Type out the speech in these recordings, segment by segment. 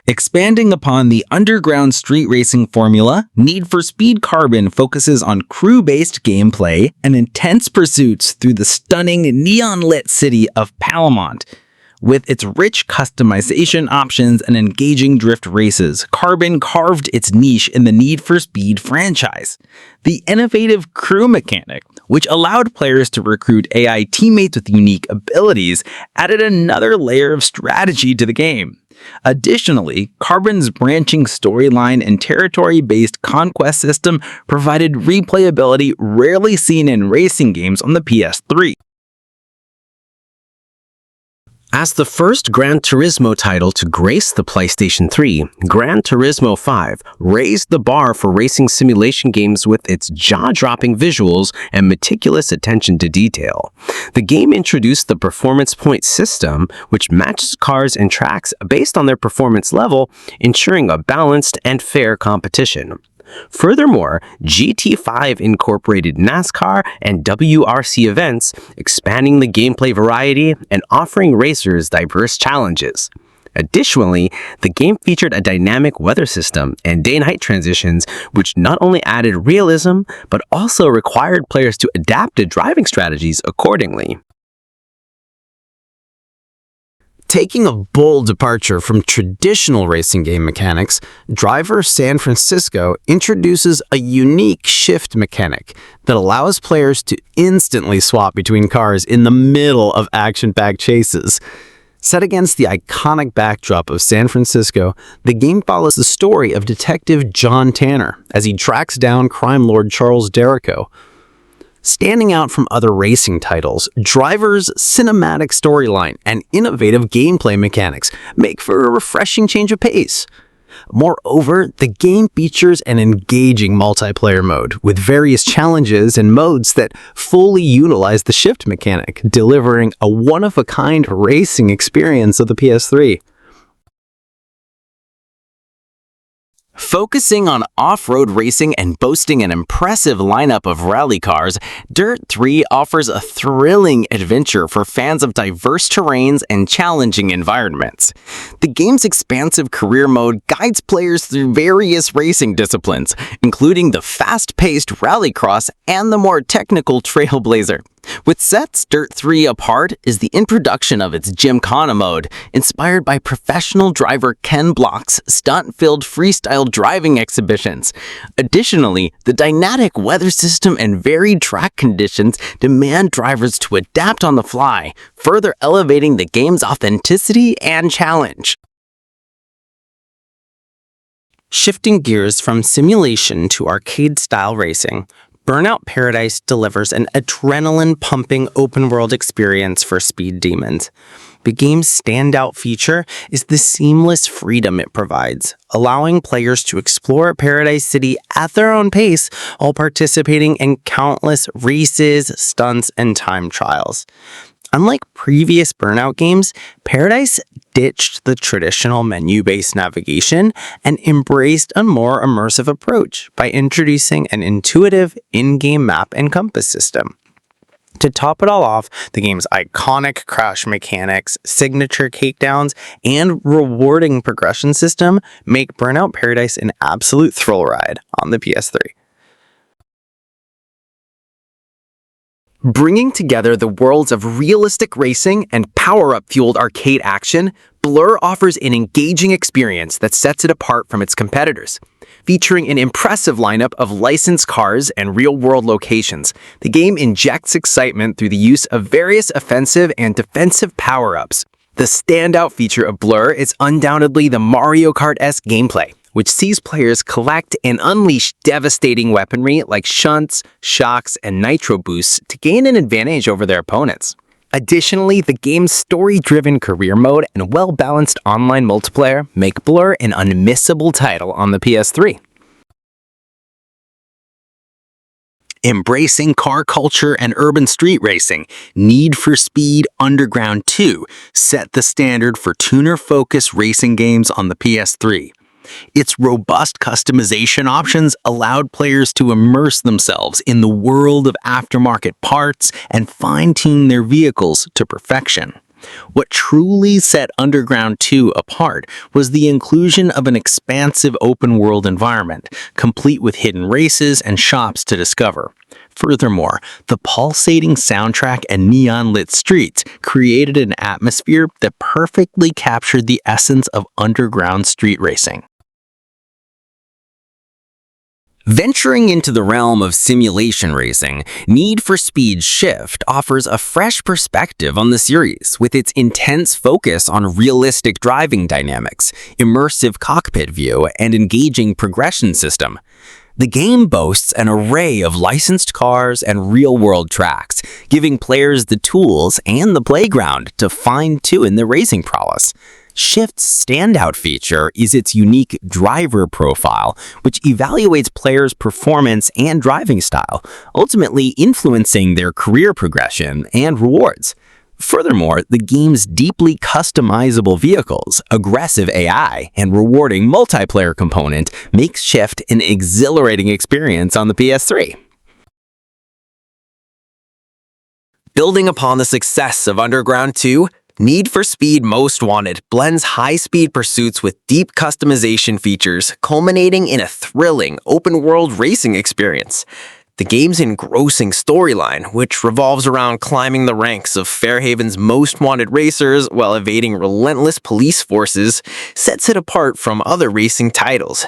Expanding upon the underground street racing formula, Need for Speed Carbon focuses on crew-based gameplay and intense pursuits through the stunning neon-lit city of Palamont. With its rich customization options and engaging drift races, Carbon carved its niche in the Need for Speed franchise. The innovative crew mechanic, which allowed players to recruit AI teammates with unique abilities, added another layer of strategy to the game. Additionally, Carbon's branching storyline and territory-based conquest system provided replayability rarely seen in racing games on the PS3. As the first Gran Turismo title to grace the PlayStation 3, Gran Turismo 5 raised the bar for racing simulation games with its jaw-dropping visuals and meticulous attention to detail. The game introduced the performance point system, which matches cars and tracks based on their performance level, ensuring a balanced and fair competition. Furthermore, GT5 incorporated NASCAR and WRC events, expanding the gameplay variety and offering racers diverse challenges. Additionally, the game featured a dynamic weather system and day-night transitions, which not only added realism, but also required players to adapt to driving strategies accordingly. Taking a bold departure from traditional racing game mechanics, Driver San Francisco introduces a unique shift mechanic that allows players to instantly swap between cars in the middle of action-packed chases. Set against the iconic backdrop of San Francisco, the game follows the story of Detective John Tanner as he tracks down crime lord Charles Derrico. Standing out from other racing titles, Driver's cinematic storyline and innovative gameplay mechanics make for a refreshing change of pace. Moreover, the game features an engaging multiplayer mode with various challenges and modes that fully utilize the shift mechanic, delivering a one-of-a-kind racing experience of the PS3. Focusing on off-road racing and boasting an impressive lineup of rally cars, Dirt 3 offers a thrilling adventure for fans of diverse terrains and challenging environments. The game's expansive career mode guides players through various racing disciplines, including the fast-paced rallycross and the more technical Trailblazer. What sets Dirt 3 apart is the introduction of its Gymkhana mode, inspired by professional driver Ken Block's stunt-filled freestyle driving exhibitions. Additionally, the dynamic weather system and varied track conditions demand drivers to adapt on the fly, further elevating the game's authenticity and challenge. Shifting gears from simulation to arcade-style racing, Burnout Paradise delivers an adrenaline-pumping open-world experience for speed demons. The game's standout feature is the seamless freedom it provides, allowing players to explore Paradise City at their own pace while participating in countless races, stunts, and time trials. Unlike previous Burnout games, Paradise ditched the traditional menu-based navigation and embraced a more immersive approach by introducing an intuitive in-game map and compass system. To top it all off, the game's iconic crash mechanics, signature takedowns, and rewarding progression system make Burnout Paradise an absolute thrill ride on the PS3. Bringing together the worlds of realistic racing and power-up-fueled arcade action, Blur offers an engaging experience that sets it apart from its competitors. Featuring an impressive lineup of licensed cars and real-world locations, the game injects excitement through the use of various offensive and defensive power-ups. The standout feature of Blur is undoubtedly the Mario Kart-esque gameplay, which sees players collect and unleash devastating weaponry like shunts, shocks, and nitro boosts to gain an advantage over their opponents. Additionally, the game's story-driven career mode and well-balanced online multiplayer make Blur an unmissable title on the PS3. Embracing car culture and urban street racing, Need for Speed Underground 2 set the standard for tuner-focused racing games on the PS3. Its robust customization options allowed players to immerse themselves in the world of aftermarket parts and fine-tune their vehicles to perfection. What truly set Underground 2 apart was the inclusion of an expansive open-world environment, complete with hidden races and shops to discover. Furthermore, the pulsating soundtrack and neon-lit streets created an atmosphere that perfectly captured the essence of underground street racing. Venturing into the realm of simulation racing, Need for Speed Shift offers a fresh perspective on the series with its intense focus on realistic driving dynamics, immersive cockpit view, and engaging progression system. The game boasts an array of licensed cars and real-world tracks, giving players the tools and the playground to fine-tune their racing prowess. Shift's standout feature is its unique driver profile, which evaluates players' performance and driving style, ultimately influencing their career progression and rewards. Furthermore, the game's deeply customizable vehicles, aggressive AI, and rewarding multiplayer component makes Shift an exhilarating experience on the PS3. Building upon the success of Underground 2, Need for Speed Most Wanted blends high-speed pursuits with deep customization features, culminating in a thrilling, open-world racing experience. The game's engrossing storyline, which revolves around climbing the ranks of Fairhaven's most wanted racers while evading relentless police forces, sets it apart from other racing titles.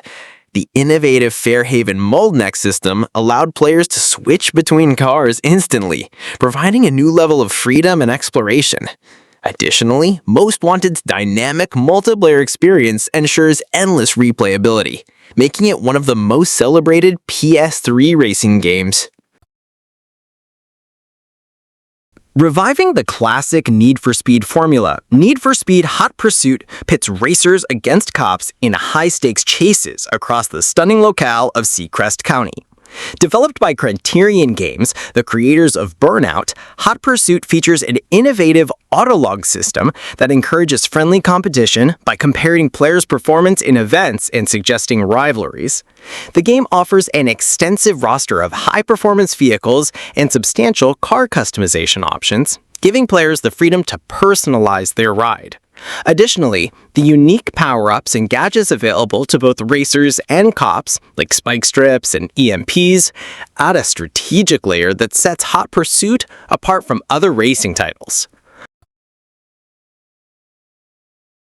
The innovative Fairhaven Moldneck system allowed players to switch between cars instantly, providing a new level of freedom and exploration. Additionally, Most Wanted's dynamic multiplayer experience ensures endless replayability, making it one of the most celebrated PS3 racing games. Reviving the classic Need for Speed formula, Need for Speed Hot Pursuit pits racers against cops in high-stakes chases across the stunning locale of Seacrest County. Developed by Criterion Games, the creators of Burnout, Hot Pursuit features an innovative autolog system that encourages friendly competition by comparing players' performance in events and suggesting rivalries. The game offers an extensive roster of high-performance vehicles and substantial car customization options, giving players the freedom to personalize their ride. Additionally, the unique power-ups and gadgets available to both racers and cops, like spike strips and EMPs, add a strategic layer that sets Hot Pursuit apart from other racing titles.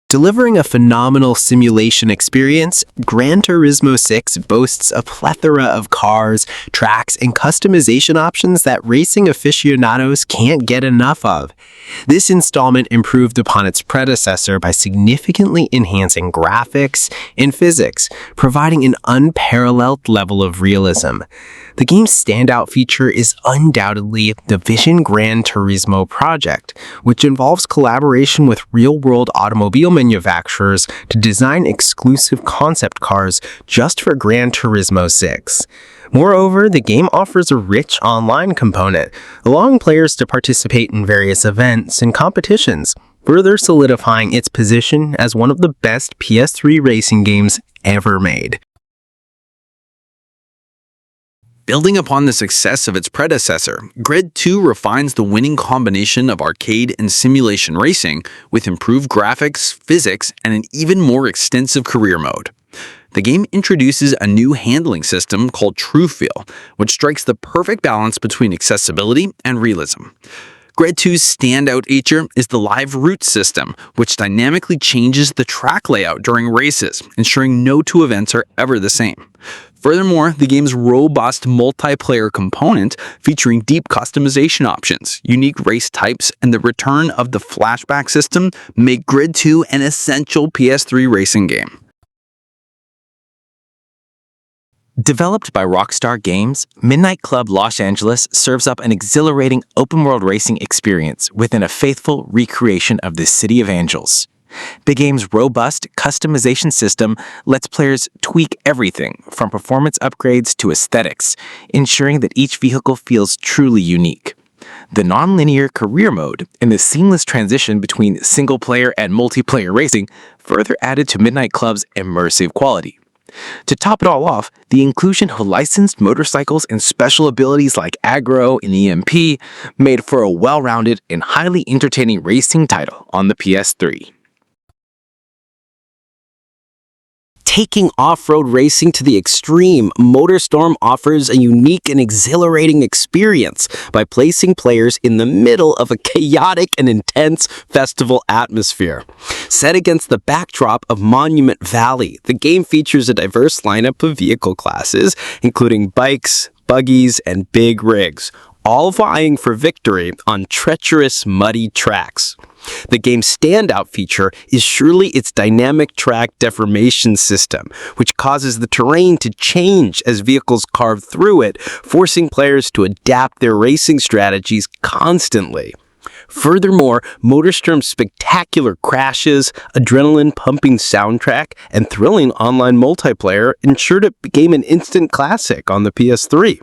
Delivering a phenomenal simulation experience, Gran Turismo 6 boasts a plethora of cars, tracks, and customization options that racing aficionados can't get enough of. This installment improved upon its predecessor by significantly enhancing graphics and physics, providing an unparalleled level of realism. The game's standout feature is undoubtedly the Vision Gran Turismo project, which involves collaboration with real-world automobile manufacturers to design exclusive concept cars just for Gran Turismo 6. Moreover, the game offers a rich online component, allowing players to participate in various events and competitions, further solidifying its position as one of the best PS3 racing games ever made. Building upon the success of its predecessor, Grid 2 refines the winning combination of arcade and simulation racing with improved graphics, physics, and an even more extensive career mode. The game introduces a new handling system called True Feel, which strikes the perfect balance between accessibility and realism. Grid 2's standout feature is the live route system, which dynamically changes the track layout during races, ensuring no two events are ever the same. Furthermore, the game's robust multiplayer component, featuring deep customization options, unique race types, and the return of the flashback system, make Grid 2 an essential PS3 racing game. Developed by Rockstar Games, Midnight Club Los Angeles serves up an exhilarating open-world racing experience within a faithful recreation of the City of Angels. The game's robust customization system lets players tweak everything from performance upgrades to aesthetics, ensuring that each vehicle feels truly unique. The non-linear career mode and the seamless transition between single-player and multiplayer racing further added to Midnight Club's immersive quality. To top it all off, the inclusion of licensed motorcycles and special abilities like aggro and EMP made for a well-rounded and highly entertaining racing title on the PS3. Taking off-road racing to the extreme, MotorStorm offers a unique and exhilarating experience by placing players in the middle of a chaotic and intense festival atmosphere. Set against the backdrop of Monument Valley, the game features a diverse lineup of vehicle classes, including bikes, buggies, and big rigs, all vying for victory on treacherous, muddy tracks. The game's standout feature is surely its dynamic track deformation system, which causes the terrain to change as vehicles carve through it, forcing players to adapt their racing strategies constantly. Furthermore, MotorStorm's spectacular crashes, adrenaline-pumping soundtrack, and thrilling online multiplayer ensured it became an instant classic on the PS3.